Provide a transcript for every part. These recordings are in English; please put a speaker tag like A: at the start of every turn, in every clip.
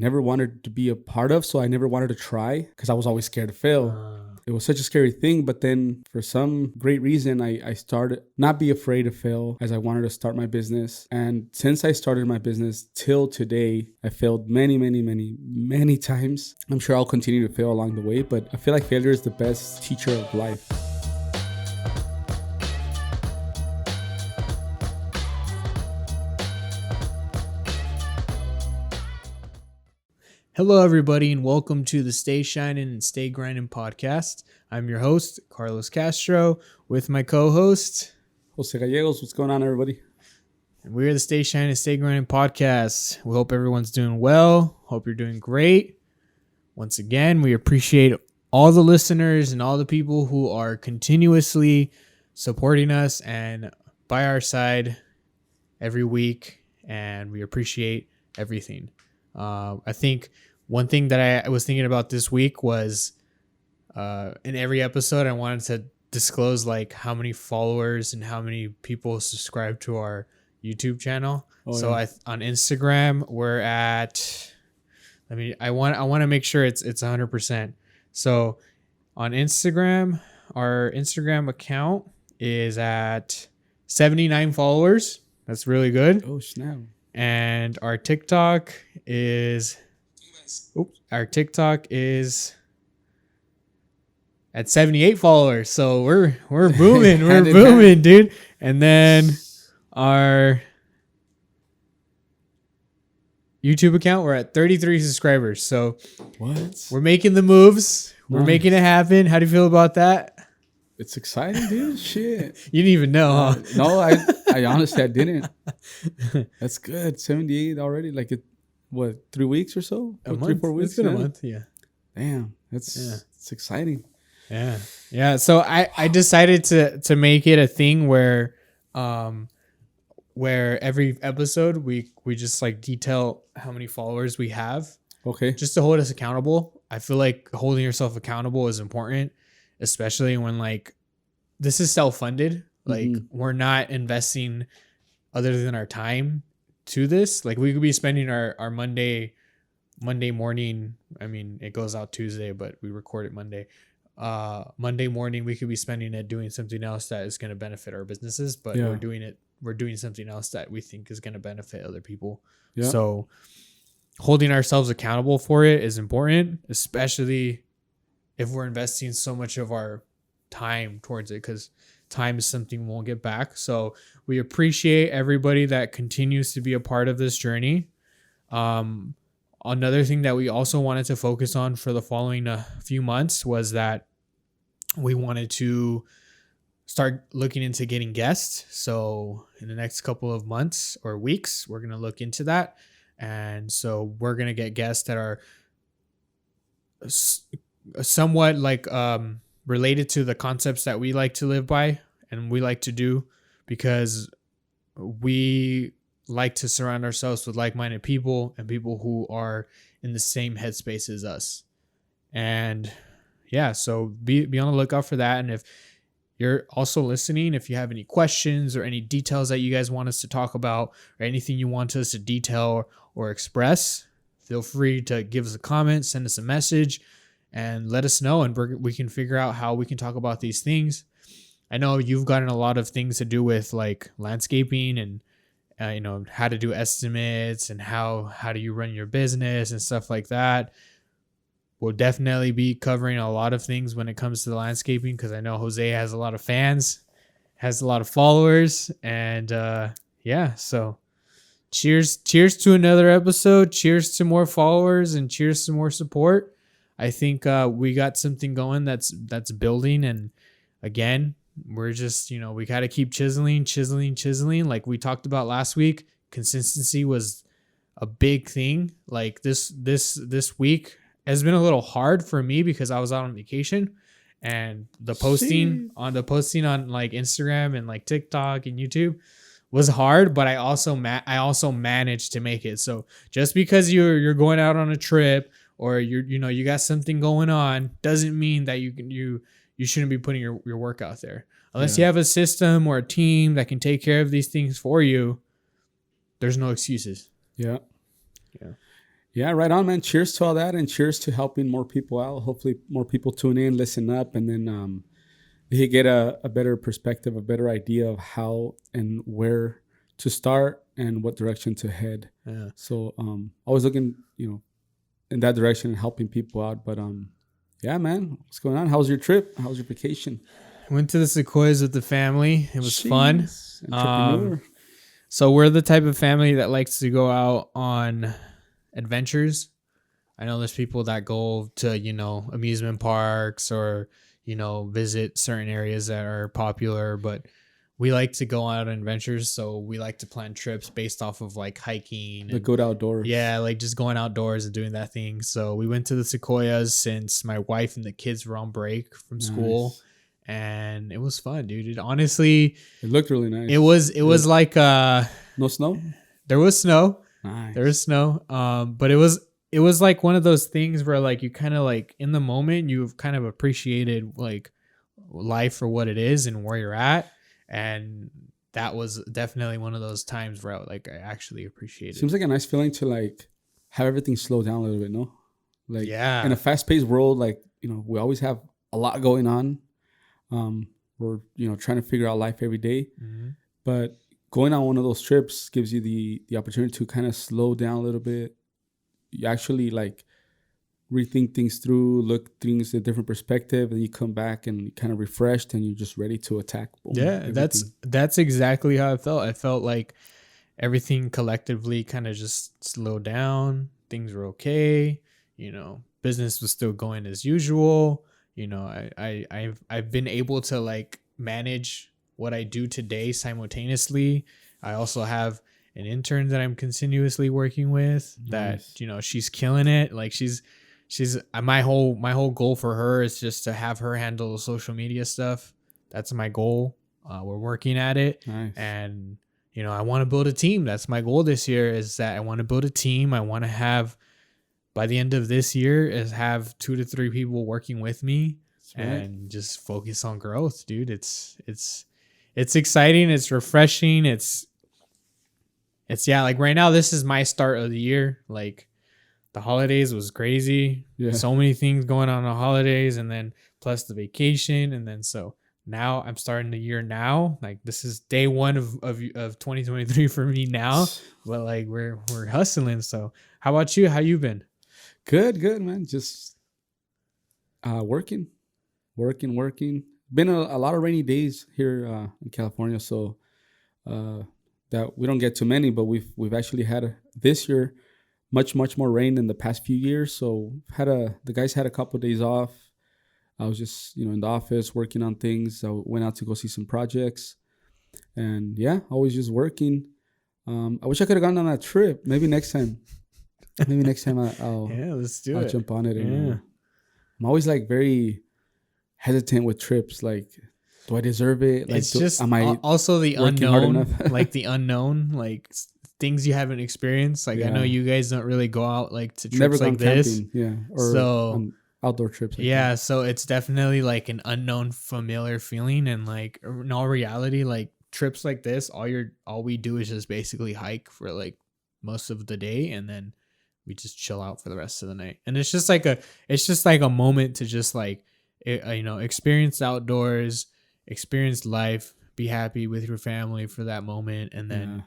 A: never wanted to be a part of. So I never wanted to try because I was always scared to fail. It was such a scary thing. But then for some great reason, I started not be afraid to fail as I wanted to start my business. And since I started my business till today, I failed many, many, many, many times. I'm sure I'll continue to fail along the way, but I feel like failure is the best teacher of life.
B: Hello, everybody, and welcome to the Stay Shining and Stay Grinding podcast. I'm your host, Carlos Castro, with my co-host,
A: Jose Gallegos, what's going on, everybody?
B: And we're the Stay Shining and Stay Grinding podcast. We hope everyone's doing well. Hope you're doing great. Once again, we appreciate all the listeners and all the people who are continuously supporting us and by our side every week, and we appreciate everything. I think one thing that I was thinking about this week was in every episode I wanted to disclose like how many followers and how many people subscribe to our YouTube channel. On Instagram we're at I want to make sure it's 100%. So on Instagram, our Instagram account is at 79 followers. That's really good.
A: Oh, snap.
B: And our TikTok is at 78 followers. So we're booming. We're booming, dude. And then our YouTube account, we're at 33 subscribers. So
A: what?
B: We're making the moves. We're making it happen. How do you feel about that?
A: It's exciting, dude. Shit.
B: You didn't even know, huh?
A: No, I honestly, I didn't. That's good. 78 already. Like, 3 weeks or so?
B: A month?
A: 3, 4 weeks?
B: It's been a month, yeah.
A: Damn. It's exciting.
B: Yeah. Yeah. So I decided to make it a thing where every episode we just like detail how many followers we have.
A: Okay.
B: Just to hold us accountable. I feel like holding yourself accountable is important, especially when like this is self-funded. Like we're not investing other than our time to this. Like we could be spending our Monday morning. I mean, it goes out Tuesday, but we record it Monday. Monday morning, we could be spending it doing something else that is going to benefit our businesses, but we're doing something else that we think is going to benefit other people. Yeah. So holding ourselves accountable for it is important, especially if we're investing so much of our time towards it, because time is something we won't get back. So we appreciate everybody that continues to be a part of this journey. Another thing that we also wanted to focus on for the following few months was that we wanted to start looking into getting guests. So in the next couple of months or weeks, we're going to look into that. And so we're going to get guests that are somewhat like related to the concepts that we like to live by and we like to do, because we like to surround ourselves with like-minded people and people who are in the same headspace as us. And yeah, so be on the lookout for that. And if you're also listening, if you have any questions or any details that you guys want us to talk about or anything you want us to detail or express, feel free to give us a comment, send us a message, and let us know, and we can figure out how we can talk about these things. I know you've gotten a lot of things to do with like landscaping and how to do estimates and how do you run your business and stuff like that. We'll definitely be covering a lot of things when it comes to the landscaping, because I know Jose has a lot of fans, has a lot of followers, and so cheers to another episode. Cheers to more followers and cheers to more support. I think we got something going that's building, and again, we're just, we got to keep chiseling. Like we talked about last week, consistency was a big thing. Like this week has been a little hard for me because I was out on vacation, and the posting on like Instagram and like TikTok and YouTube was hard, but I also managed to make it. So just because you're going out on a trip or you got something going on doesn't mean that you shouldn't be putting your work out there. Unless you have a system or a team that can take care of these things for you, there's no excuses.
A: Yeah. Yeah, right on, man. Cheers to all that, and cheers to helping more people out. Hopefully, more people tune in, listen up, and then they get a better perspective, a better idea of how and where to start and what direction to head.
B: Yeah.
A: So, always looking, in that direction and helping people out. But yeah, man, what's going on? How's your trip? How's your vacation?
B: Went to the Sequoias with the family. It was fun.
A: Entrepreneur.
B: So we're the type of family that likes to go out on adventures. I know there's people that go to, amusement parks or, visit certain areas that are popular, but we like to go out on adventures. So we like to plan trips based off of like hiking.
A: The good outdoors.
B: Yeah, like just going outdoors and doing that thing. So we went to the Sequoias since my wife and the kids were on break from school. And it was fun, dude. It honestly,
A: it looked really nice.
B: It was like
A: no snow?
B: There was snow.
A: Nice.
B: There was snow. But it was like one of those things where like you kind of like in the moment you've kind of appreciated like life for what it is and where you're at. And that was definitely one of those times where I actually appreciated it.
A: Seems like a nice feeling to like have everything slow down a little bit, no? Like
B: yeah.
A: In a fast-paced world, like, we always have a lot going on. We're, trying to figure out life every day.
B: Mm-hmm.
A: But going on one of those trips gives you the opportunity to kind of slow down a little bit. You actually like rethink things through, look things at a different perspective, and you come back and you kind of refreshed and you're just ready to attack.
B: That's exactly how I felt. I felt like everything collectively kind of just slowed down. Things were okay. Business was still going as usual. I've been able to like manage what I do today simultaneously. I also have an intern that I'm continuously working with that, she's killing it. Like she's my whole goal for her is just to have her handle the social media stuff. That's my goal. We're working at it.
A: Nice.
B: And, I want to build a team. That's my goal this year is that I want to build a team. I want to have, by the end of this year, is have 2 to 3 people working with me and just focus on growth, dude. It's exciting. It's refreshing. It's like right now, this is my start of the year. Like the holidays was crazy.
A: Yeah.
B: So many things going on the holidays and then plus the vacation. And then, so now I'm starting the year now. Like this is day 1 of 2023 for me now, but like we're hustling. So how about you? How you been?
A: Good, man. Just working. Been a lot of rainy days here in California, so that we don't get too many, but we've actually had this year much more rain than the past few years. So the guys had a couple of days off. I was just in the office working on things. I went out to go see some projects, and yeah, always just working. I wish I could have gone on that trip. Maybe next time. I'll
B: let's do
A: I'll
B: it.
A: jump on it. And, I'm always like very hesitant with trips. Like, do I deserve it? Like,
B: it's just
A: am I
B: also the
A: working hard
B: unknown,
A: enough?
B: like the unknown, like things you haven't experienced. Like I know you guys don't really go out like to trips
A: Never
B: like this.
A: Camping, or
B: so
A: outdoor trips.
B: Like so it's definitely like an unknown, familiar feeling, and like in all reality, like trips like this, all we do is just basically hike for like most of the day, and then we just chill out for the rest of the night. And it's just like a moment to just like experience outdoors, experience life, be happy with your family for that moment, and then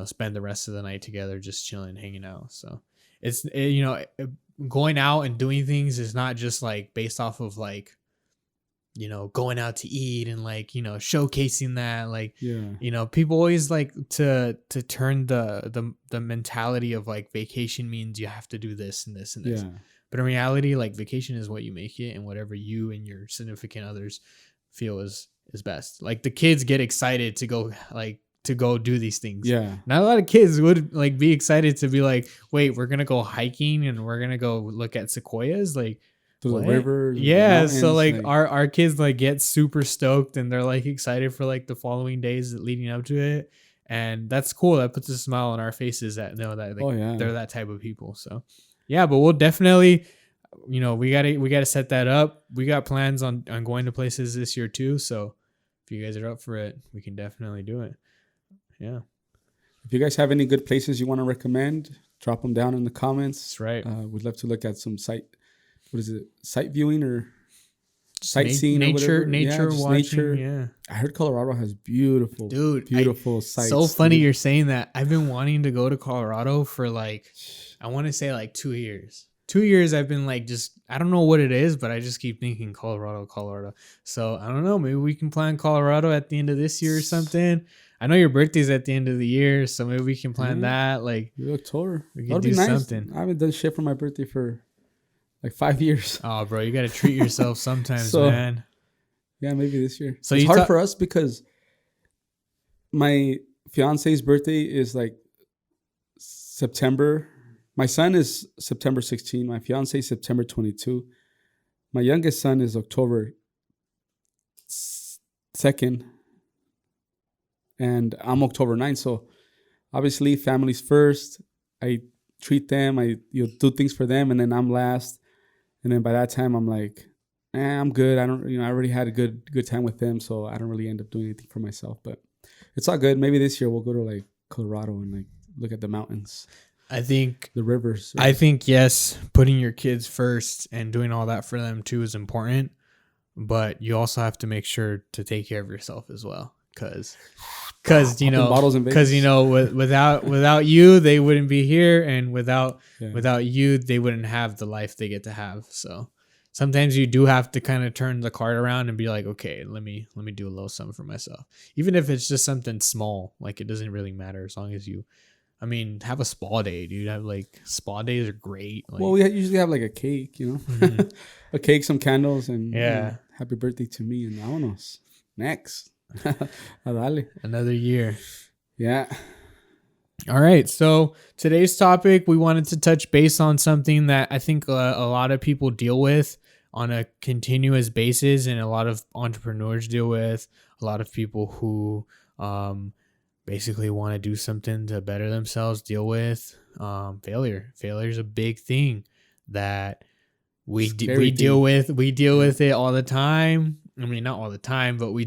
B: spend the rest of the night together just chilling, hanging out. So it's going out and doing things is not just like based off of like going out to eat and like showcasing that, like people always like to turn the mentality of like vacation means you have to do this and this and this. But in reality, like vacation is what you make it, and whatever you and your significant others feel is best. Like the kids get excited to go do these things. Not a lot of kids would like be excited to be like, wait, we're gonna go hiking and we're gonna go look at sequoias, like
A: to the rivers.
B: So like our kids like get super stoked and they're like excited for like the following days leading up to it, and that's cool. That puts a smile on our faces that know that like they're that type of people. So yeah, but we'll definitely we gotta set that up. We got plans on going to places this year too, so if you guys are up for it, we can definitely do it. Yeah.
A: If you guys have any good places you want to recommend, drop them down in the comments.
B: That's right.
A: We'd love to look at some sight viewing or
B: Just
A: sightseeing or whatever.
B: nature
A: just
B: watching.
A: nature.
B: Yeah.
A: I heard Colorado has beautiful sights.
B: So funny
A: dude.
B: you're saying that. I've been wanting to go to Colorado for like, I want to say like 2 years. 2 years I've been like, I don't know what it is, but I just keep thinking Colorado. So I don't know. Maybe we can plan Colorado at the end of this year or something. I know your birthday's at the end of the year, so maybe we can plan that. Like
A: October.
B: We can do something.
A: I haven't done shit for my birthday for like 5 years.
B: Oh, bro, you got to treat yourself sometimes, man.
A: Yeah, maybe this year.
B: So
A: it's hard for us because my fiance's birthday is like September. My son is September 16. My fiance is September 22. My youngest son is October 2nd. And I'm October 9th. So obviously families first. I treat them. I do things for them. And then I'm last. And then by that time I'm like, I'm good. I already had a good time with them. So I don't really end up doing anything for myself. But it's all good. Maybe this year we'll go to like Colorado and like look at the mountains.
B: I think
A: the rivers.
B: I think, yes, putting your kids first and doing all that for them too is important. But you also have to make sure to take care of yourself as well. Because without you, they wouldn't be here, and without you, they wouldn't have the life they get to have. So sometimes you do have to kind of turn the card around and be like, okay, let me do a little something for myself, even if it's just something small. Like, it doesn't really matter as long as you, have a spa day, dude. Have like spa days are great. Like,
A: well, we usually have like a cake,
B: mm-hmm.
A: a cake, some candles, and happy birthday to me, and vámonos. Next.
B: Another year.
A: Yeah.
B: All right. So today's topic, we wanted to touch base on something that I think a lot of people deal with on a continuous basis, and a lot of entrepreneurs deal with. A lot of people who basically want to do something to better themselves deal with failure. Failure is a big thing that we deal with. We deal with it all the time. Not all the time, but we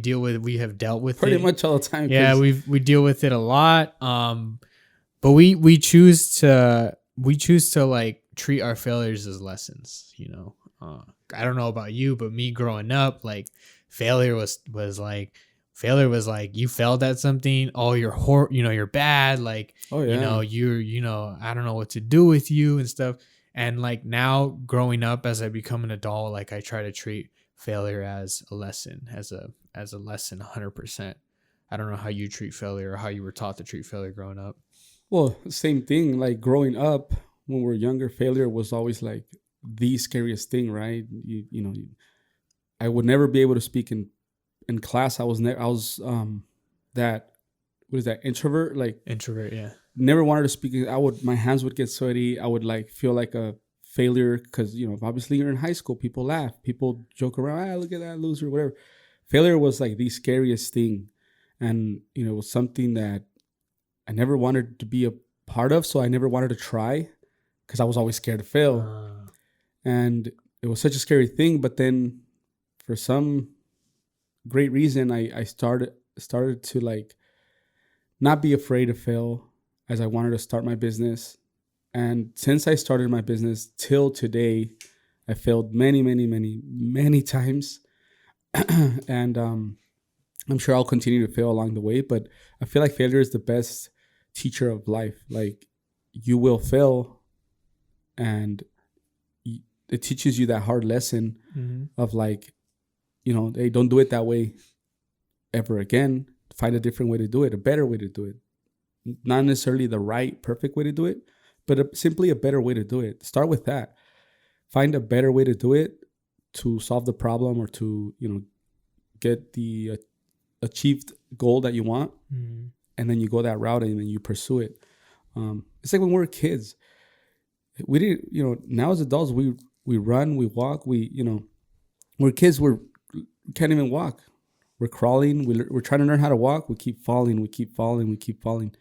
B: have dealt with
A: pretty
B: it
A: much all the time.
B: Yeah, we deal with it a lot. But we choose to like treat our failures as lessons. I don't know about you, but me growing up, like failure was like you failed at something. Oh, you're bad. Like, I don't know what to do with you and stuff. And like now growing up as I become an adult, like I try to treat failure as a lesson, as a lesson 100%. I don't know how you treat failure or how you were taught to treat failure growing up.
A: Well, same thing. Like growing up when we were younger, failure was always like the scariest thing, right? I would never be able to speak in class. I was that, what is that, introvert? Like
B: introvert, yeah.
A: Never wanted to speak. My hands would get sweaty. I would like feel like a failure because obviously you're in high school, people laugh, people joke around, look at that loser, whatever. Failure was like the scariest thing, and it was something that I never wanted to be a part of, so I never wanted to try because I was always scared to fail. And it was such a scary thing, but then for some great reason I started to like not be afraid to fail as I wanted to start my business. And since I started my business till today, I failed many, many, many, many times. And I'm sure I'll continue to fail along the way, but I feel like failure is the best teacher of life. Like, you will fail, and it teaches you that hard lesson of like, hey, don't do it that way ever again. Find a different way to do it, a better way to do it. Not necessarily the right, perfect way to do it, but simply a better way to do it. Start with that. Find a better way to do it to solve the problem or to, get the achieved goal that you want. And then you go that route and then you pursue it. It's like when we were kids. We didn't, now as adults, we run, we walk, we're kids, we can't even walk. We're crawling. We're trying to learn how to walk. We keep falling. We keep falling. We keep falling.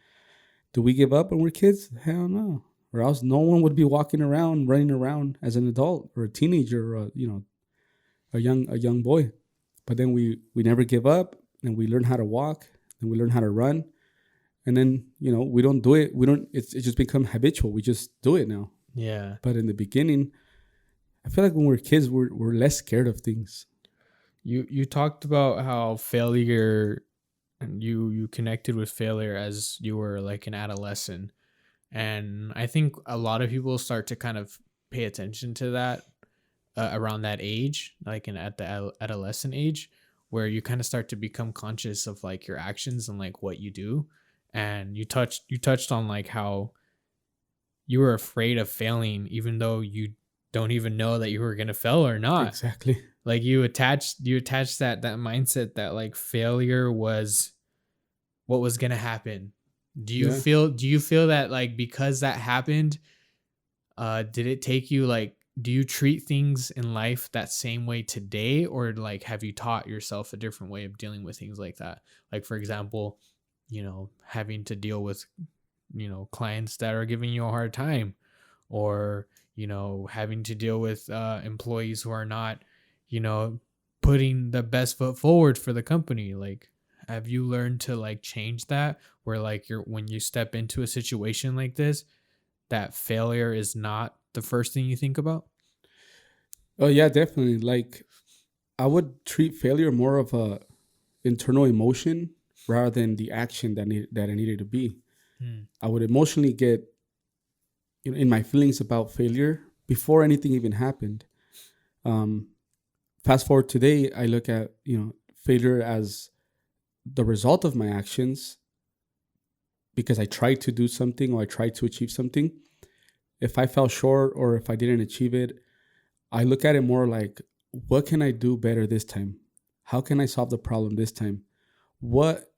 A: Do we give up when we're kids? Hell no. Or else no one would be walking around, running around as an adult or a teenager or a young boy. But then we never give up, and we learn how to walk, and we learn how to run, And then, we don't do it. It's just become habitual. We just do it now.
B: Yeah.
A: But in the beginning, I feel like when we're kids, we're less scared of things.
B: You talked about how failure, and you connected with failure as you were like an adolescent. And I think a lot of people start to kind of pay attention to that around that age, like at the adolescent age, where you kind of start to become conscious of like your actions and like what you do. And you touched on like how you were afraid of failing, even though you don't even know that you were gonna fail or not.
A: Exactly.
B: Like you attached that mindset that like failure was what was gonna happen. Do you
A: Yeah.
B: feel do you feel that like because that happened, did it take you like do you treat things in life that same way today, or like have you taught yourself a different way of dealing with things like that? Like for example, having to deal with clients that are giving you a hard time, or having to deal with employees who are not you know putting the best foot forward for the company. Like, have you learned to like change that, where like you're when you step into a situation like this, that failure is not the first thing you think about?
A: Oh yeah, definitely. Like, I would treat failure more of a internal emotion rather than the action that it needed to be.
B: Hmm.
A: I would emotionally get in my feelings about failure before anything even happened. Um, Fast forward today, I look at failure as the result of my actions because I tried to do something or I tried to achieve something. If I fell short or if I didn't achieve it, I look at it more like, what can I do better this time? How can I solve the problem this time? What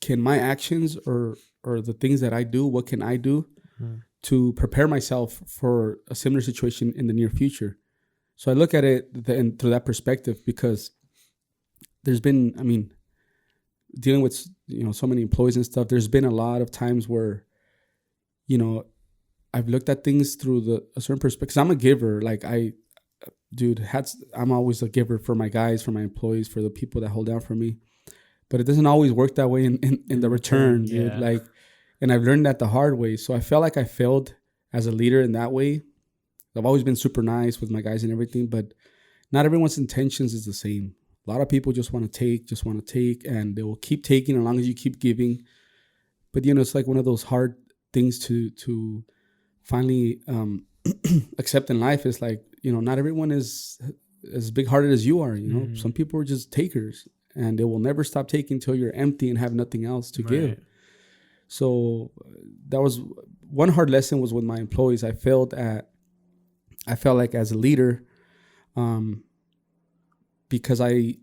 A: can my actions or the things that I do, what can I do
B: Hmm.
A: to prepare myself for a similar situation in the near future? So I look at it then through that perspective because there's been, I mean, dealing with so many employees and stuff. There's been a lot of times where you know I've looked at things through a certain perspective. 'Cause I'm a giver. Like I'm always a giver for my guys, for my employees, for the people that hold down for me. But it doesn't always work that way in the return, dude.
B: Yeah.
A: Like, and I've learned that the hard way. So I felt like I failed as a leader in that way. I've always been super nice with my guys and everything, but not everyone's intentions is the same. A lot of people just want to take, and they will keep taking as long as you keep giving. But it's like one of those hard things to finally accept in life. Is like not everyone is as big hearted as you are.
B: Mhm.
A: Some people are just takers, and they will never stop taking until you're empty and have nothing else to give.
B: Right.
A: So that was one hard lesson was with my employees. I felt like as a leader, because I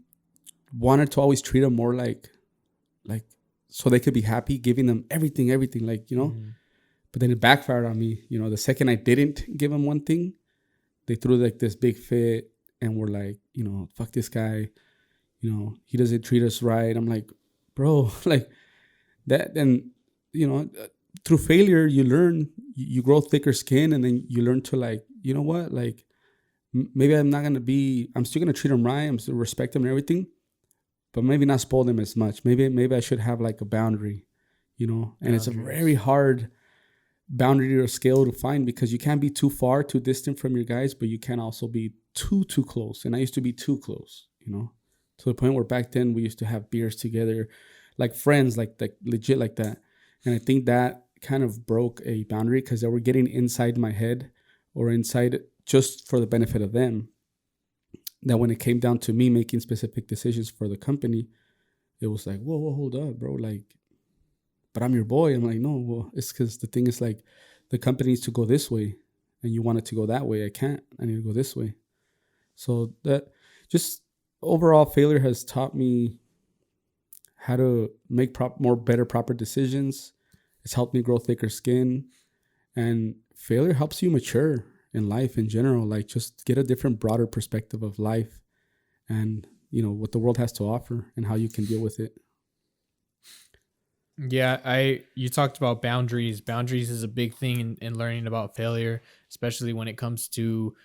A: wanted to always treat them more like so they could be happy, giving them everything, like
B: Mhm.
A: But then it backfired on me. The second I didn't give them one thing, they threw like this big fit and were like, fuck this guy. He doesn't treat us right. I'm like, bro, like that. And through failure, you learn, you grow thicker skin, and then you learn to like, you know what, like maybe I'm still gonna treat them right. I'm still respect them and everything, but maybe not spoil them as much. Maybe I should have like a boundary, And it's a very
B: Boundaries.
A: hard boundary or scale to find because you can't be too far, too distant from your guys, but you can't also be too close. And I used to be too close, to the point where back then we used to have beers together, like friends, like legit like that. And I think that kind of broke a boundary because they were getting inside my head or inside just for the benefit of them. That when it came down to me making specific decisions for the company, it was like, whoa, hold up, bro. Like, but I'm your boy. I'm like, no, well, it's because the thing is like the company needs to go this way and you want it to go that way. I can't. I need to go this way. So that just overall failure has taught me how to make proper decisions. It's helped me grow thicker skin, and failure helps you mature in life in general. Like just get a different, broader perspective of life and what the world has to offer and how you can deal with it.
B: Yeah, you talked about boundaries. Boundaries is a big thing in learning about failure, especially when it comes to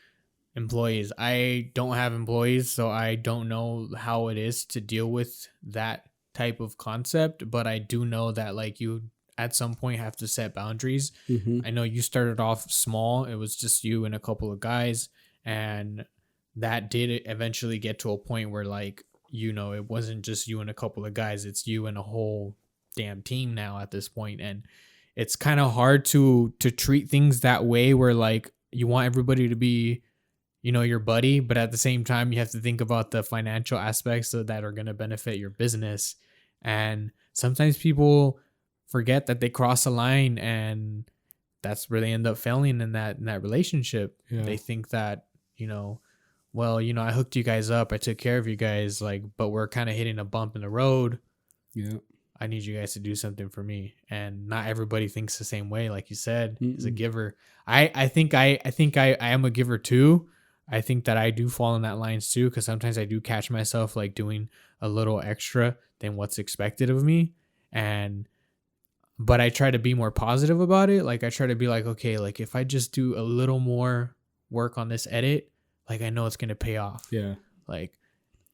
B: employees. I don't have employees, so I don't know how it is to deal with that type of concept, but I do know that like you at some point have to set boundaries.
A: Mm-hmm.
B: I know you started off small. It was just you and a couple of guys, and that did eventually get to a point where like, you know, it wasn't just you and a couple of guys, it's you and a whole damn team now at this point. And it's kind of hard to treat things that way where like you want everybody to be, you know, your buddy, but at the same time you have to think about the financial aspects that are going to benefit your business. And sometimes people forget that they cross a line, and that's where they end up failing in that relationship.
A: Yeah.
B: They think that, you know, well, you know, I hooked you guys up, I took care of you guys, like, but we're kind of hitting a bump in the road.
A: Yeah.
B: I need you guys to do something for me. And not everybody thinks the same way. Like you said, as a giver, I think I am a giver too. I think that I do fall in that lines too, because sometimes I do catch myself like doing a little extra than what's expected of me. But I try to be more positive about it. Like I try to be like, okay, like if I just do a little more work on this edit, like I know it's going to pay off.
A: Yeah.
B: Like,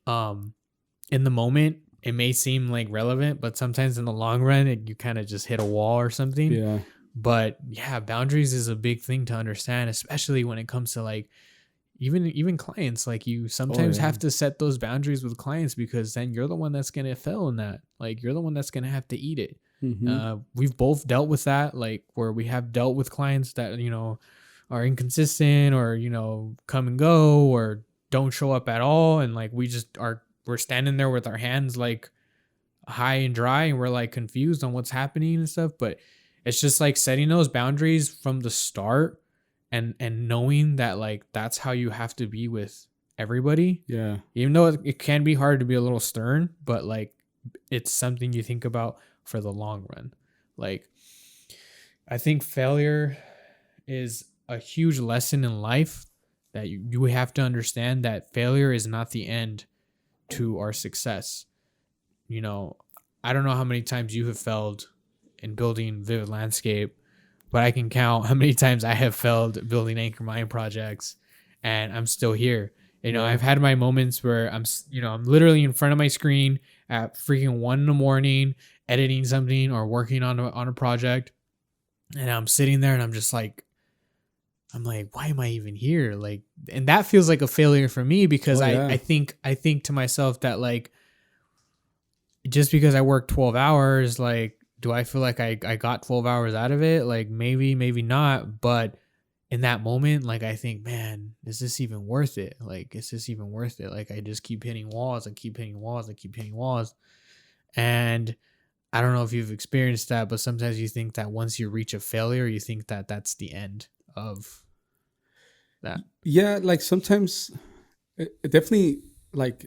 B: in the moment, it may seem like relevant, but sometimes in the long run, you kind of just hit a wall or something.
A: Yeah.
B: But yeah, boundaries is a big thing to understand, especially when it comes to like, even clients. Like you sometimes have to set those boundaries with clients, because then you're the one that's going to fail in that. Like you're the one that's going to have to eat it.
A: Mm-hmm.
B: We've both dealt with that, like where we have dealt with clients that, you know, are inconsistent or, you know, come and go or don't show up at all. And like, we're standing there with our hands like high and dry, and we're like confused on what's happening and stuff. But it's just like setting those boundaries from the start, and knowing that like that's how you have to be with everybody.
A: Yeah.
B: Even though it can be hard to be a little stern, but like it's something you think about for the long run. Like I think failure is a huge lesson in life, that you have to understand that failure is not the end to our success. You know, I don't know how many times you have failed in building Vivid Landscape, but I can count how many times I have failed building Anchor Mind projects, and I'm still here. You know, I've had my moments where I'm literally in front of my screen at freaking 1 a.m. editing something or working on a project, and I'm sitting there and I'm like, why am I even here? Like, and that feels like a failure for me, because I think to myself that like, just because I work 12 hours, like, do I feel like I got 12 hours out of it? Like maybe not. But in that moment, like, I think, man, is this even worth it? Like, is this even worth it? Like, I just keep hitting walls. I keep hitting walls. I keep hitting walls. And I don't know if you've experienced that, but sometimes you think that once you reach a failure, you think that that's the end of that.
A: Yeah. Like sometimes it definitely, like,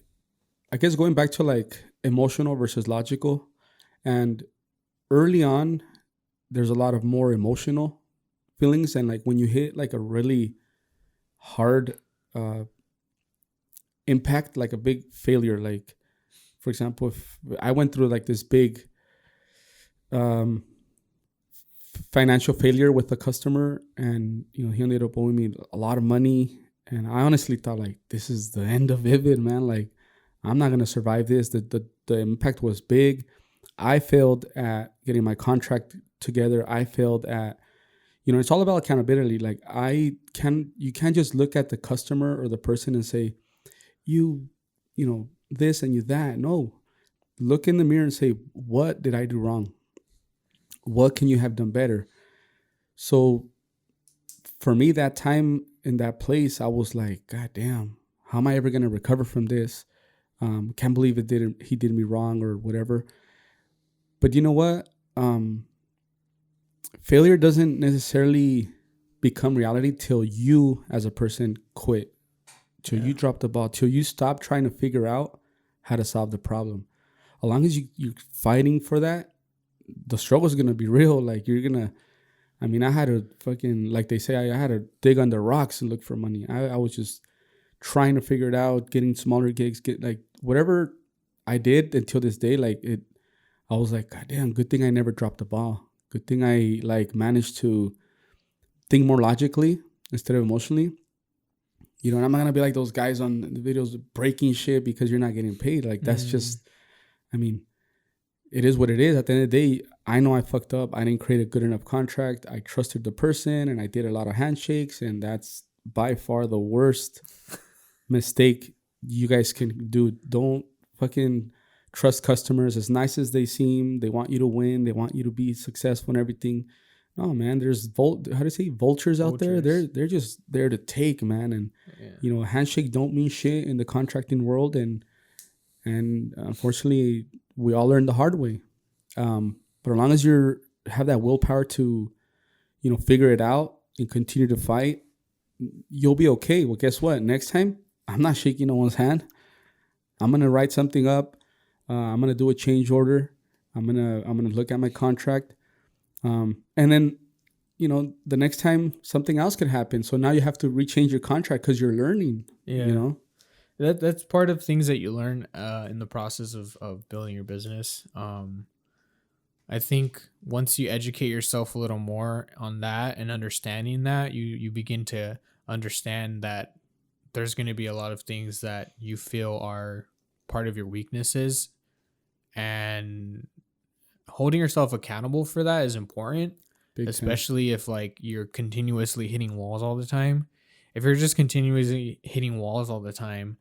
A: I guess going back to like emotional versus logical, and early on, there's a lot of more emotional feelings. And like when you hit like a really hard impact, like a big failure, like for example, if I went through like this big financial failure with a customer, and you know, he ended up owing me a lot of money, and I honestly thought like, this is the end of Vivid, man. Like I'm not gonna survive this. The impact was big. I failed at getting my contract together. I failed at, you know, it's all about accountability. Like you can't just look at the customer or the person and say, you know, this and you that. No, look in the mirror and say, what did I do wrong? What can you have done better? So for me, that time in that place, I was like, God damn, how am I ever going to recover from this? Can't believe he did me wrong or whatever. But you know what? Failure doesn't necessarily become reality till you as a person quit, till you drop the ball, till you stop trying to figure out how to solve the problem. As long as you're fighting for that, the struggle is going to be real. Like I had to fucking, like they say, I had to dig under rocks and look for money. I was just trying to figure it out, getting smaller gigs, get like whatever I did until this day. Like I was like, God damn, good thing I never dropped the ball. Good thing I like managed to think more logically instead of emotionally. You know, and I'm not going to be like those guys on the videos breaking shit because you're not getting paid. Like that's just, I mean, it is what it is. At the end of the day, I know I fucked up. I didn't create a good enough contract. I trusted the person and I did a lot of handshakes, and that's by far the worst mistake you guys can do. Don't fucking trust customers. As nice as they seem, they want you to win. They want you to be successful and everything. No, man, there's how do you say vultures out there? They're just there to take, man. And you know, a handshake don't mean shit in the contracting world, and unfortunately, we all learn the hard way. But as long as you have that willpower to, you know, figure it out and continue to fight, you'll be okay. Well, guess what? Next time, I'm not shaking no one's hand. I'm gonna write something up. I'm gonna do a change order. I'm gonna look at my contract. And then, you know, the next time something else could happen. So now you have to rechange your contract because you're learning.
B: Yeah.
A: You know,
B: that's part of things that you learn in the process of building your business. I think once you educate yourself a little more on that and understanding that, you begin to understand that there's going to be a lot of things that you feel are part of your weaknesses, and holding yourself accountable for that is important. Big especially time. If like you're continuously hitting walls all the time. If you're just continuously hitting walls all the time,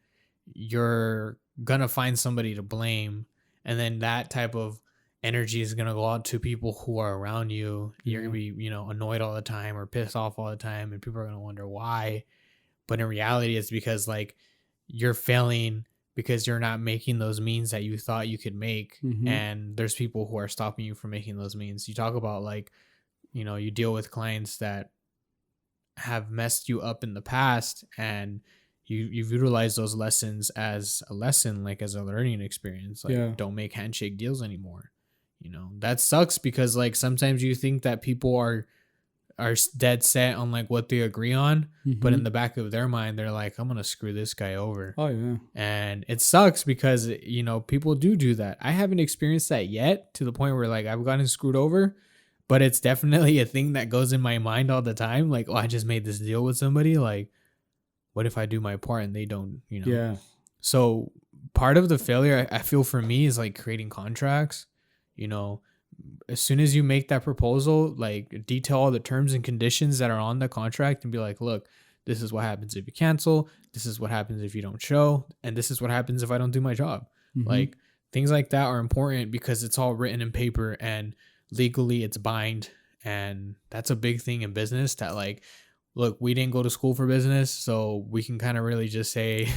B: you're gonna find somebody to blame, and then that type of energy is gonna go out to people who are around you. You're gonna be, you know, annoyed all the time or pissed off all the time, and people are gonna wonder why. But in reality, it's because like you're failing because you're not making those means that you thought you could make, and there's people who are stopping you from making those means. You talk about like, you know, you deal with clients that have messed you up in the past, and you've utilized those lessons as a lesson, like as a learning experience. Like, don't make handshake deals anymore. You know, that sucks because like sometimes you think that people are dead set on like what they agree on, but in the back of their mind, they're like, I'm gonna screw this guy over.
A: Oh yeah.
B: And it sucks because, you know, people do that. I haven't experienced that yet to the point where like I've gotten screwed over, but it's definitely a thing that goes in my mind all the time. Like, oh, I just made this deal with somebody. Like, what if I do my part and they don't, you know?
A: Yeah.
B: So part of the failure, I feel for me, is like creating contracts. You know, as soon as you make that proposal, like detail all the terms and conditions that are on the contract and be like, look, this is what happens if you cancel. This is what happens if you don't show. And this is what happens if I don't do my job. Like things like that are important because it's all written in paper and legally it's bind. And that's a big thing in business that like, look, we didn't go to school for business, so we can kind of really just say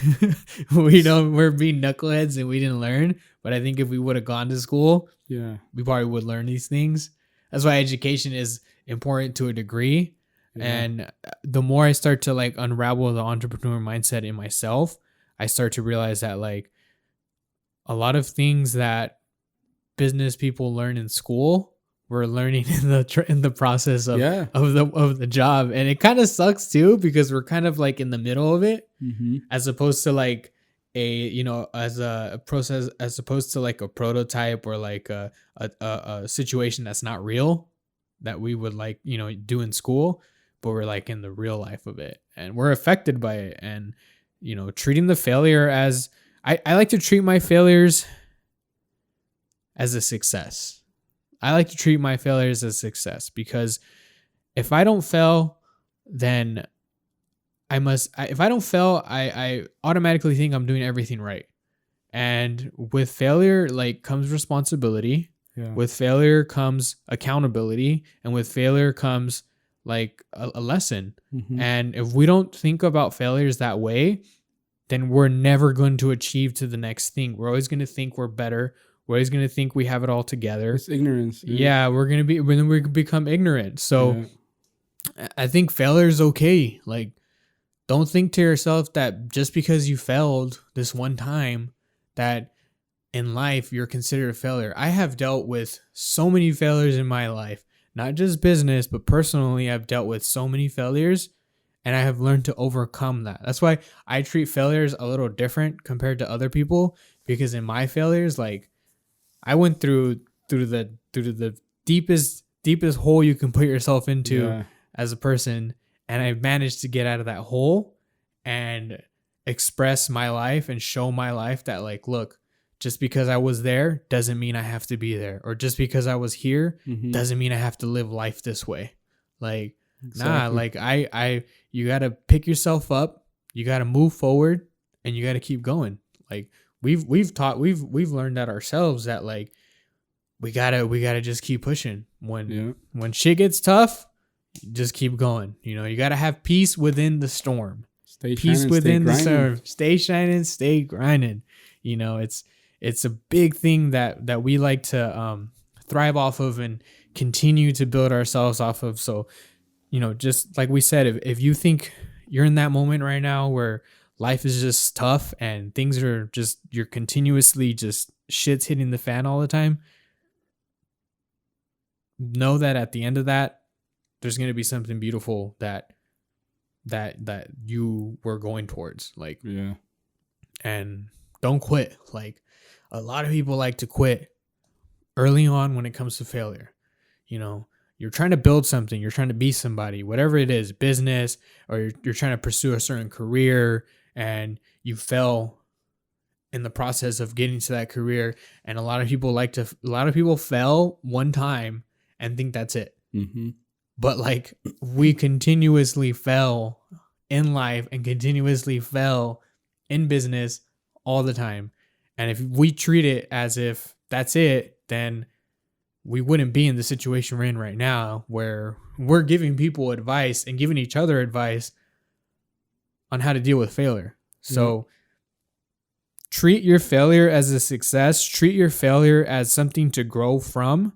B: we're being knuckleheads and we didn't learn. But I think if we would have gone to school, we probably would learn these things. That's why education is important to a degree. And the more I start to like unravel the entrepreneur mindset in myself, I start to realize that like a lot of things that business people learn in school, we're learning in the process of the job. And it kind of sucks too, because we're kind of like in the middle of it, as opposed to like a, you know, as a process, as opposed to like a prototype or like a situation that's not real that we would like, you know, do in school, but we're like in the real life of it and we're affected by it. And, you know, treating the failure as I like to treat my failures as a success. I like to treat my failures as success, because if I don't fail, then if I don't fail, I automatically think I'm doing everything right. And with failure, like, comes responsibility. Yeah. With failure comes accountability. And with failure comes like a lesson. And if we don't think about failures that way, then we're never going to achieve to the next thing. We're always going to think we're better. We're always going to think we have it all together.
A: It's ignorance.
B: Yeah, we're going to become ignorant. So I think failure is okay. Like, don't think to yourself that just because you failed this one time, that in life you're considered a failure. I have dealt with so many failures in my life, not just business, but personally, I've dealt with so many failures, and I have learned to overcome that. That's why I treat failures a little different compared to other people, because in my failures, like, I went through the deepest hole you can put yourself into as a person, and I managed to get out of that hole and express my life and show my life that, like, look, just because I was there doesn't mean I have to be there. Or just because I was here doesn't mean I have to live life this way. Like, nah, like you got to pick yourself up. You got to move forward and you got to keep going. Like we've learned that ourselves, that like, we gotta just keep pushing. When shit gets tough, just keep going. You know, you gotta have peace within the storm.
A: Stay
B: peace
A: shining,
B: within
A: stay
B: the storm. Stay shining, stay grinding. You know, it's a big thing that we like to thrive off of and continue to build ourselves off of. So, you know, just like we said, if you think you're in that moment right now where life is just tough and things are just, you're continuously just shit's hitting the fan all the time, know that at the end of that, there's going to be something beautiful that you were going towards. Like,
A: Yeah.
B: And don't quit. Like, a lot of people like to quit early on when it comes to failure. You know, you're trying to build something, you're trying to be somebody, whatever it is, business, or you're trying to pursue a certain career, and you fell in the process of getting to that career. And a lot of people fell one time and think that's it. But like, we continuously fell in life and continuously fell in business all the time. And if we treat it as if that's it, then we wouldn't be in the situation we're in right now, where we're giving people advice and giving each other advice on how to deal with failure. So treat your failure as a success, treat your failure as something to grow from,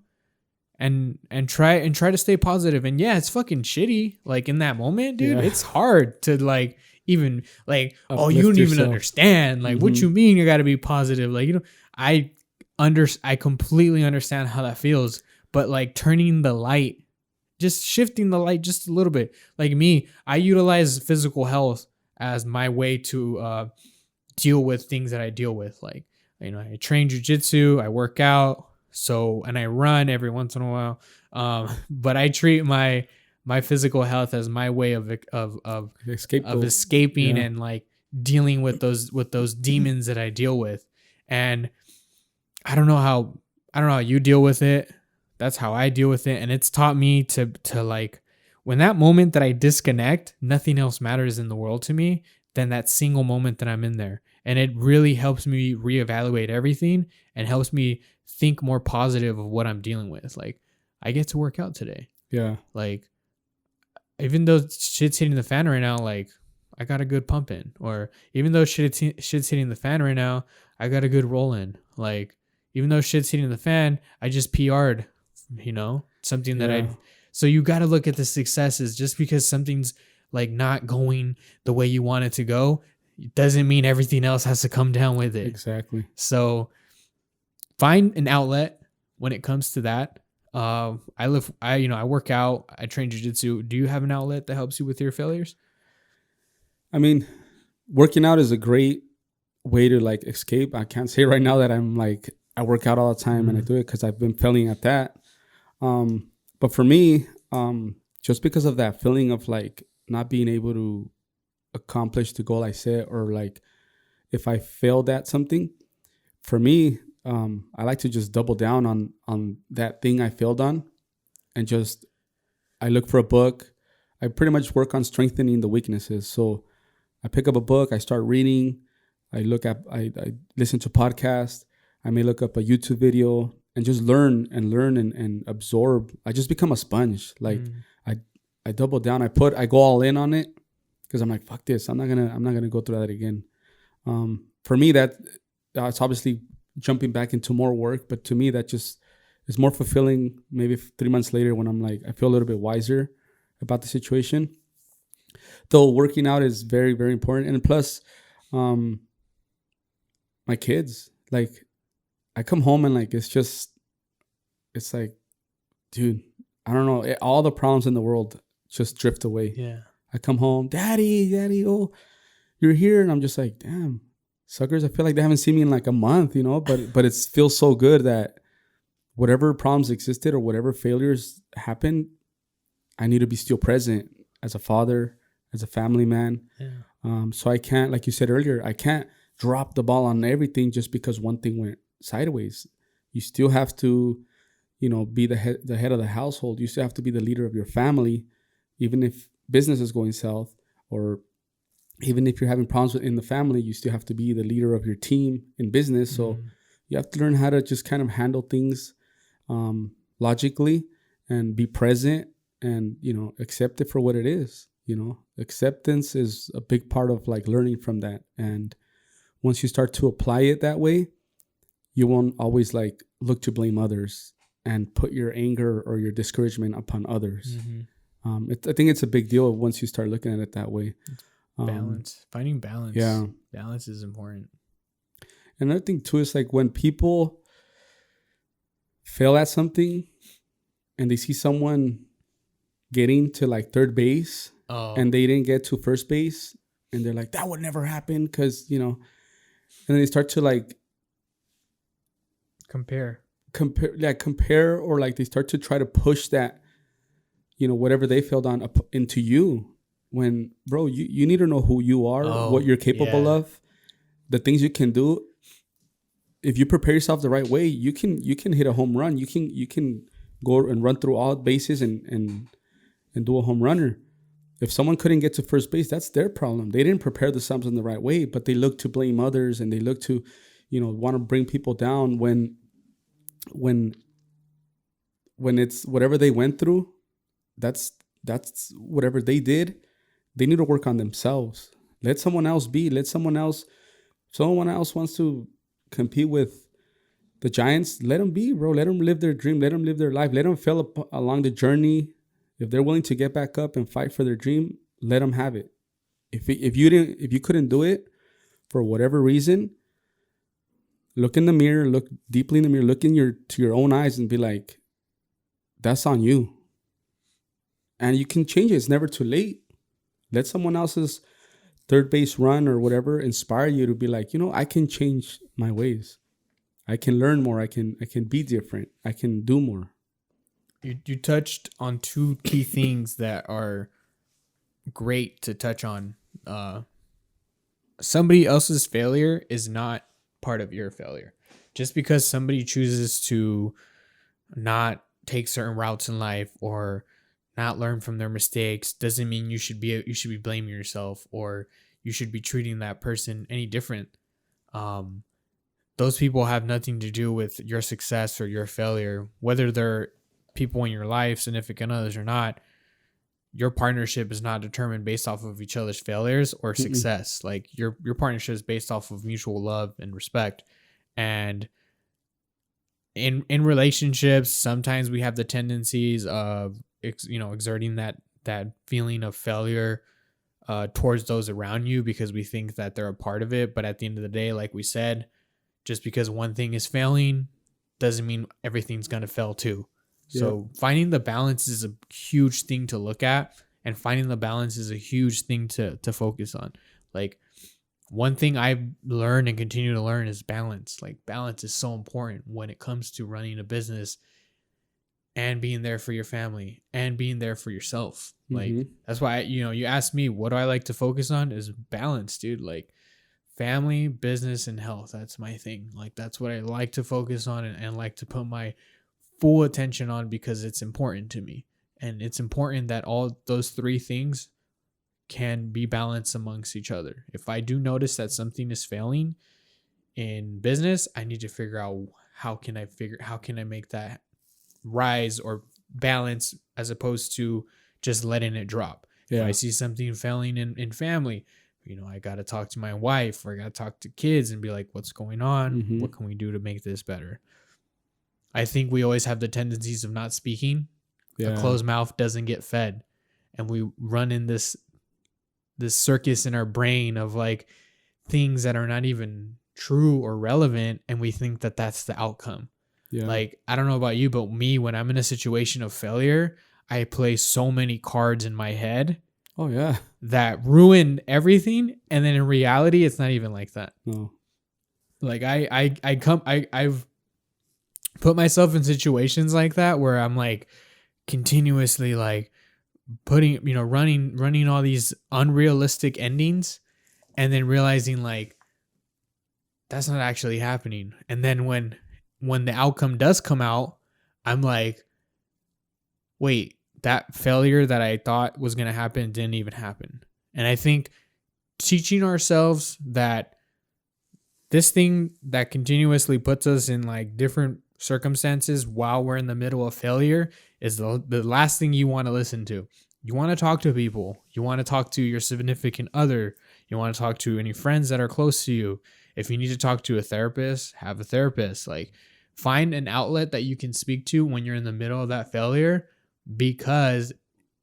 B: and try to stay positive. And yeah, it's fucking shitty. Like, in that moment, dude, it's hard to like, even like, uplift you don't yourself. Even understand. Like, what you mean you got to be positive? Like, you know, I completely understand how that feels, but like, turning the light, just shifting the light just a little bit. Like me, I utilize physical health as my way to deal with things that I deal with. Like, you know, I train jujitsu, I work out, and I run every once in a while. But I treat my physical health as my way of escaping and like dealing with those demons that I deal with. And I don't know how you deal with it. That's how I deal with it. And it's taught me to like, when that moment that I disconnect, nothing else matters in the world to me than that single moment that I'm in there. And it really helps me reevaluate everything and helps me think more positive of what I'm dealing with. Like, I get to work out today.
A: Yeah.
B: Like, even though shit's hitting the fan right now, like, I got a good pump in. Or even though shit's hitting the fan right now, I got a good roll in. Like, even though shit's hitting the fan, I just PR'd, you know, something that so you got to look at the successes. Just because something's like not going the way you want it to go, it doesn't mean everything else has to come down with it.
A: Exactly.
B: So find an outlet when it comes to that. I work out, I train jiu-jitsu. Do you have an outlet that helps you with your failures?
A: I mean, working out is a great way to like escape. I can't say right now that I'm like, I work out all the time and I do it because I've been failing at that. But for me, just because of that feeling of like not being able to accomplish the goal I set, or like if I failed at something, for me, I like to just double down on that thing I failed on, and just, I look for a book. I pretty much work on strengthening the weaknesses. So I pick up a book, I start reading, I listen to podcasts, I may look up a YouTube video and just learn and absorb. I just become a sponge. Like I double down, I go all in on it, because I'm like, fuck this. I'm not gonna go through that again. For me, that it's obviously jumping back into more work, but to me that just is more fulfilling. Maybe 3 months later, when I'm like, I feel a little bit wiser about the situation. Though working out is very, very important. And plus, my kids, like, I come home and like, it's like, dude, I don't know, all the problems in the world just drift away.
B: Yeah.
A: I come home, daddy, oh, you're here. And I'm just like, damn, suckers. I feel like they haven't seen me in like a month, you know, but it feels so good that whatever problems existed or whatever failures happened, I need to be still present as a father, as a family man.
B: Yeah.
A: So I can't, like you said earlier, I can't drop the ball on everything just because one thing went sideways. You still have to, be the head of the household. You still have to be the leader of your family, even if business is going south, or even if you're having problems within the family, you still have to be the leader of your team in business. So you have to learn how to just kind of handle things logically and be present and, accept it for what it is. Acceptance is a big part of like learning from that. And once you start to apply it that way, you won't always like look to blame others and put your anger or your discouragement upon others. I think it's a big deal once you start looking at it that way.
B: Balance, finding balance.
A: Yeah.
B: Balance is important.
A: Another thing too is like when people fail at something and they see someone getting to like third base and they didn't get to first base, and they're like, that would never happen because, and then they start to like compare, or like they start to try to push that, whatever they failed on up into you. When, bro, you need to know who you are, what you're capable of, the things you can do. If you prepare yourself the right way, you can hit a home run. You can go and run through all bases and do a home runner. If someone couldn't get to first base, that's their problem. They didn't prepare themselves in the right way, but they look to blame others and they look to, want to bring people down when it's whatever they went through, that's whatever they did. They need to work on themselves. Let someone else be. Someone else wants to compete with the Giants. Let them be, bro. Let them live their dream. Let them live their life. Let them fail along the journey. If they're willing to get back up and fight for their dream, let them have it. If you couldn't do it for whatever reason, look in the mirror. Look deeply in the mirror. Look to your own eyes and be like, that's on you. And you can change it. It's never too late. Let someone else's third base run or whatever inspire you to be like, I can change my ways. I can learn more. I can be different. I can do more.
B: You touched on two key things that are great to touch on. Somebody else's failure is not part of your failure. Just because somebody chooses to not take certain routes in life or not learn from their mistakes doesn't mean you should be blaming yourself or you should be treating that person any different. Those people have nothing to do with your success or your failure, whether they're people in your life, significant others or not. Your partnership is not determined based off of each other's failures or success. Like your partnership is based off of mutual love and respect. And in relationships, sometimes we have the tendencies of exerting that feeling of failure towards those around you because we think that they're a part of it. But at the end of the day, like we said, just because one thing is failing doesn't mean everything's going to fail too. So finding the balance is a huge thing to look at, and finding the balance is a huge thing to focus on. Like one thing I've learned and continue to learn is balance. Like balance is so important when it comes to running a business and being there for your family and being there for yourself. Like that's why, you asked me, what do I like to focus on is balance, dude. Like family, business, and health. That's my thing. Like that's what I like to focus on and like to put my full attention on because it's important to me. And it's important that all those three things can be balanced amongst each other. If I do notice that something is failing in business, I need to figure out how can I make that rise or balance as opposed to just letting it drop. If I see something failing in family, I got to talk to my wife or I got to talk to kids and be like, what's going on? What can we do to make this better? I think we always have the tendencies of not speaking. A closed mouth doesn't get fed. And we run in this circus in our brain of like things that are not even true or relevant. And we think that that's the outcome. Yeah. Like, I don't know about you, but me, when I'm in a situation of failure, I play so many cards in my head.
A: Oh yeah.
B: That ruin everything. And then in reality, it's not even like that. No. Like I've put myself in situations like that where I'm like continuously like putting, running all these unrealistic endings and then realizing like that's not actually happening. And then when the outcome does come out, I'm like, wait, that failure that I thought was going to happen didn't even happen. And I think teaching ourselves that this thing that continuously puts us in like different circumstances while we're in the middle of failure is the last thing you want to listen to. You want to talk to people. You want to talk to your significant other. You want to talk to any friends that are close to you. If you need to talk to a therapist, have a therapist. Like, find an outlet that you can speak to when you're in the middle of that failure, because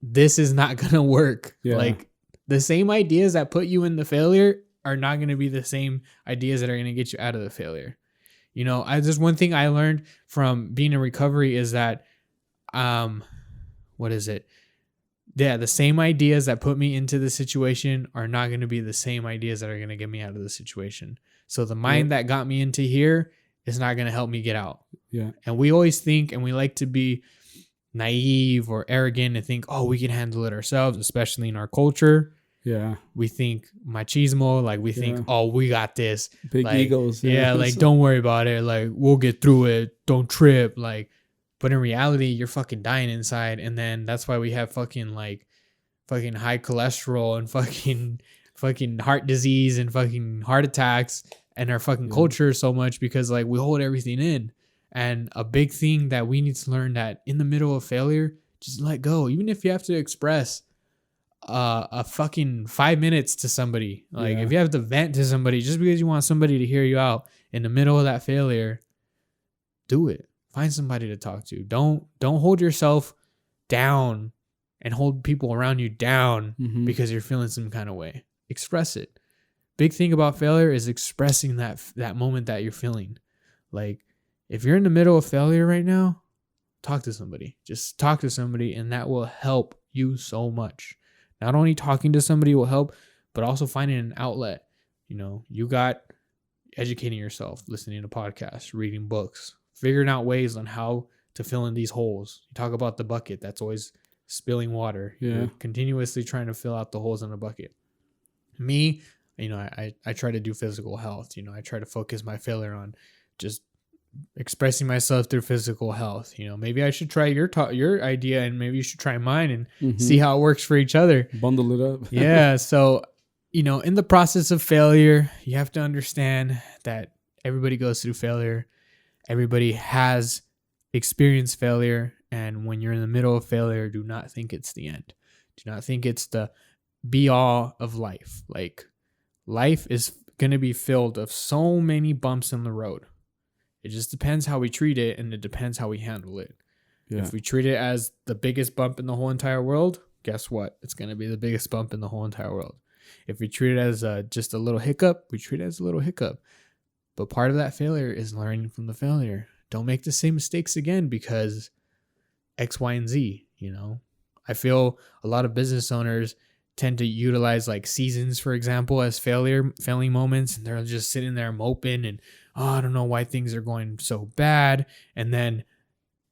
B: this is not going to work.
A: Yeah.
B: Like, the same ideas that put you in the failure are not going to be the same ideas that are going to get you out of the failure. You know, there's one thing I learned from being in recovery is that, what is it? Yeah, the same ideas that put me into the situation are not going to be the same ideas that are going to get me out of the situation. So the mind that got me into here is not going to help me get out.
A: Yeah.
B: And we always think, and we like to be naive or arrogant and think, oh, we can handle it ourselves, especially in our culture.
A: Yeah.
B: We think machismo, like we think, oh, we got this.
A: Big
B: like,
A: egos.
B: Yeah, like don't worry about it. Like we'll get through it. Don't trip. Like, but in reality, you're fucking dying inside. And then that's why we have fucking high cholesterol and fucking heart disease and fucking heart attacks and our fucking culture so much, because like we hold everything in. And a big thing that we need to learn, that in the middle of failure, just let go. Even if you have to express a fucking 5 minutes to somebody, like if you have to vent to somebody just because you want somebody to hear you out in the middle of that failure, do it. Find somebody to talk to. Don't hold yourself down and hold people around you down because you're feeling some kind of way. Express it. Big thing about failure is expressing that moment that you're feeling. Like, if you're in the middle of failure right now, talk to somebody. Just talk to somebody, and that will help you so much. Not only talking to somebody will help, but also finding an outlet. You know, you got educating yourself, listening to podcasts, reading books, figuring out ways on how to fill in these holes. You talk about the bucket that's always spilling water.
A: Yeah.
B: You're continuously trying to fill out the holes in the bucket. Me, you know, I try to do physical health. You know, I try to focus my failure on just expressing myself through physical health. You know, maybe I should try your idea, and maybe you should try mine and see how it works for each other.
A: Bundle it up.
B: Yeah. So, you know, in the process of failure, you have to understand that everybody goes through failure. Everybody has experienced failure. And when you're in the middle of failure, do not think it's the end. Do not think it's the be all of life. Like, life is going to be filled of so many bumps in the road. It just depends how we treat it, and it depends how we handle it. Yeah. If we treat it as the biggest bump in the whole entire world, guess what? It's going to be the biggest bump in the whole entire world. If we treat it as just a little hiccup, we treat it as a little hiccup. But part of that failure is learning from the failure. Don't make the same mistakes again because X, Y, and Z, you know? I feel a lot of business owners tend to utilize like seasons, for example, as failing moments. And they're just sitting there moping and, oh, I don't know why things are going so bad. And then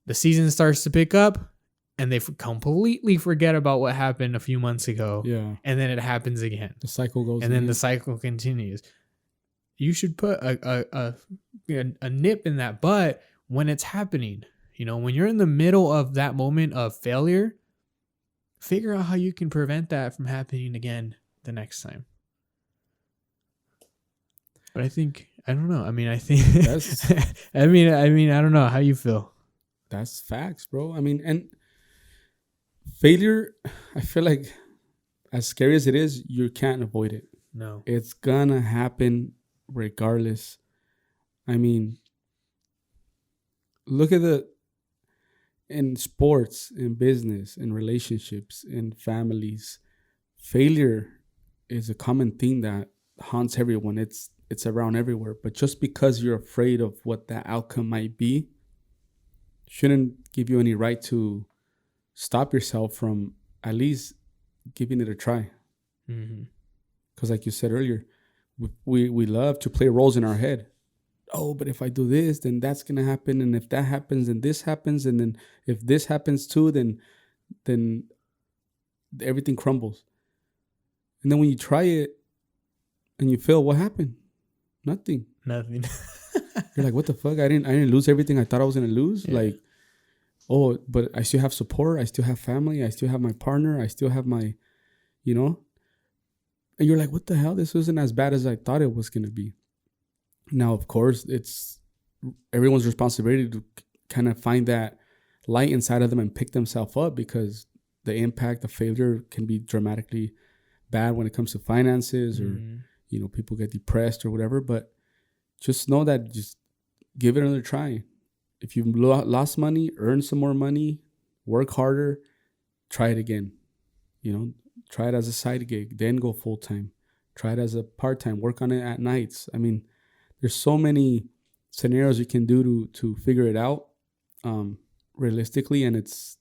B: the season starts to pick up and they completely forget about what happened a few months ago.
A: Yeah.
B: And then it happens again.
A: The cycle goes.
B: And then the cycle continues. You should put a nip in that butt when it's happening. You know, when you're in the middle of that moment of failure, figure out how you can prevent that from happening again the next time. But I don't know. I mean, I think that's, I mean, I don't know how you feel.
A: That's facts, bro. I mean, and failure, I feel like as scary as it is, you can't avoid it.
B: No.
A: It's gonna happen regardless. I mean, look at in sports, in business, in relationships, in families, failure is a common thing that haunts everyone. It's around everywhere. But just because you're afraid of what that outcome might be, shouldn't give you any right to stop yourself from at least giving it a try. Because like you said earlier, we love to play roles in our head. Oh, but if I do this, then that's going to happen. And if that happens, then this happens. And then if this happens too, then everything crumbles. And then when you try it and you fail, what happened? Nothing.
B: Nothing.
A: You're like, what the fuck? I didn't lose everything I thought I was gonna lose.
B: Yeah.
A: Like, oh, but I still have support. I still have family. I still have my partner. I still have my, you know. And you're like, what the hell? This wasn't as bad as I thought it was gonna be. Now, of course, it's everyone's responsibility to kind of find that light inside of them and pick themselves up, because the impact of failure can be dramatically bad when it comes to finances, or you know, people get depressed or whatever. But just know that, just give it another try. If you've lost money, earn some more money, work harder, try it again. You know, try it as a side gig, then go full time. Try it as a part time. Work on it at nights. I mean, there's so many scenarios you can do to figure it out realistically. And it's,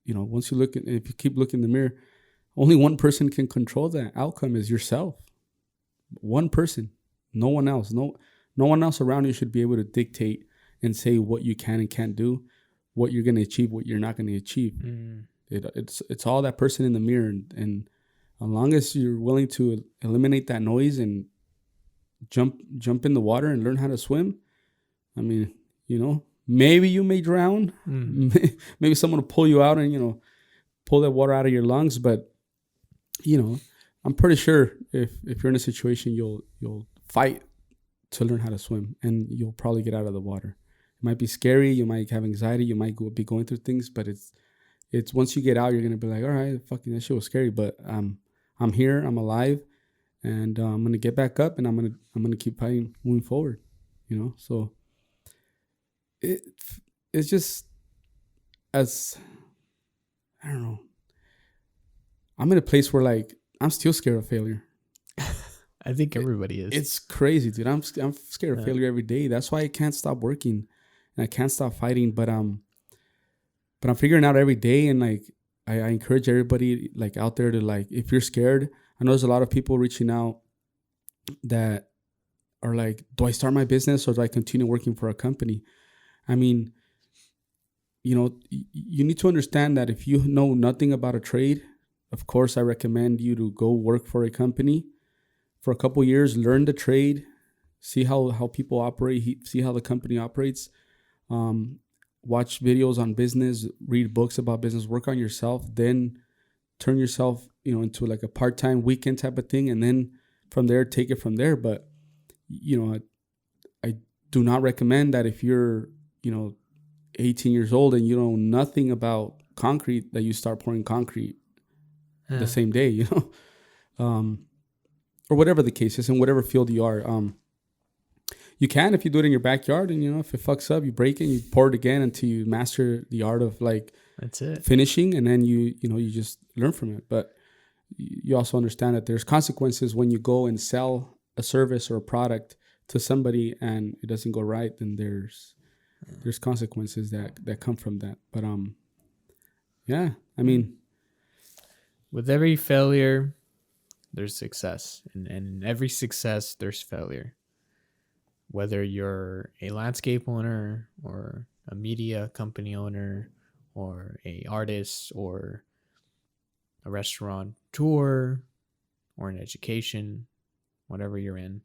A: you know, once you look at, if you keep looking in the mirror, only one person can control that outcome, is yourself. One person, no one else. No one else around you should be able to dictate and say what you can and can't do, what you're going to achieve, what you're not going to achieve. It's all that person in the mirror. And as long as you're willing to eliminate that noise and jump in the water and learn how to swim, I mean, you know, maybe you may drown. Maybe someone will pull you out and, you know, pull that water out of your lungs. But, you know, I'm pretty sure if you're in a situation, you'll fight to learn how to swim, and you'll probably get out of the water. It might be scary. You might have anxiety. You might be going through things, but it's once you get out, you're going to be like, all right, fucking that shit was scary, but I'm here, I'm alive, and I'm going to get back up, and I'm going to keep fighting, moving forward, you know? So it's just, as, I don't know, I'm in a place where, like, I'm still scared of failure.
B: I think everybody is.
A: It's crazy, dude. I'm scared of failure every day. That's why I can't stop working and I can't stop fighting. But I'm figuring out every day, and like I encourage everybody like out there to, like, if you're scared, I know there's a lot of people reaching out that are like, do I start my business or do I continue working for a company? I mean, you know, you need to understand that if you know nothing about a trade, of course, I recommend you to go work for a company for a couple years, learn the trade, see how people operate, see how the company operates, watch videos on business, read books about business, work on yourself, then turn yourself, you know, into like a part-time weekend type of thing. And then from there, take it from there. But, you know, I do not recommend that if you're, you know, 18 years old and you know nothing about concrete, that you start pouring concrete the same day, you know, or whatever the case is, in whatever field you are. You can, if you do it in your backyard, and, you know, if it fucks up, you break it, you pour it again until you master the art of, like,
B: that's it,
A: finishing, and then you just learn from it. But you also understand that there's consequences when you go and sell a service or a product to somebody and it doesn't go right. Then there's consequences that come from that. But yeah, I mean,
B: with every failure, there's success, and in every success, there's failure. Whether you're a landscape owner or a media company owner or a artist or a restaurateur or an education, whatever you're in,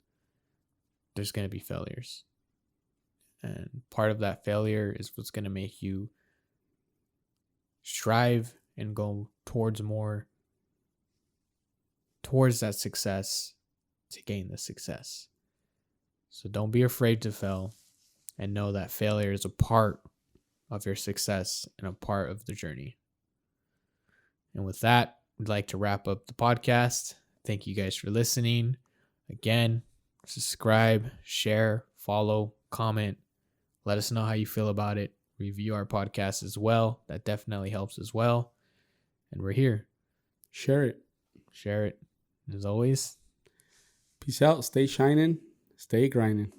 B: there's going to be failures. And part of that failure is what's going to make you strive and go towards that success to gain the success. So don't be afraid to fail, and know that failure is a part of your success and a part of the journey. And with that, we'd like to wrap up the podcast. Thank you guys for listening. Again, subscribe, share, follow, comment. Let us know how you feel about it. Review our podcast as well. That definitely helps as well. And we're here.
A: share it.
B: As always,
A: Peace out. Stay shining. Stay grinding.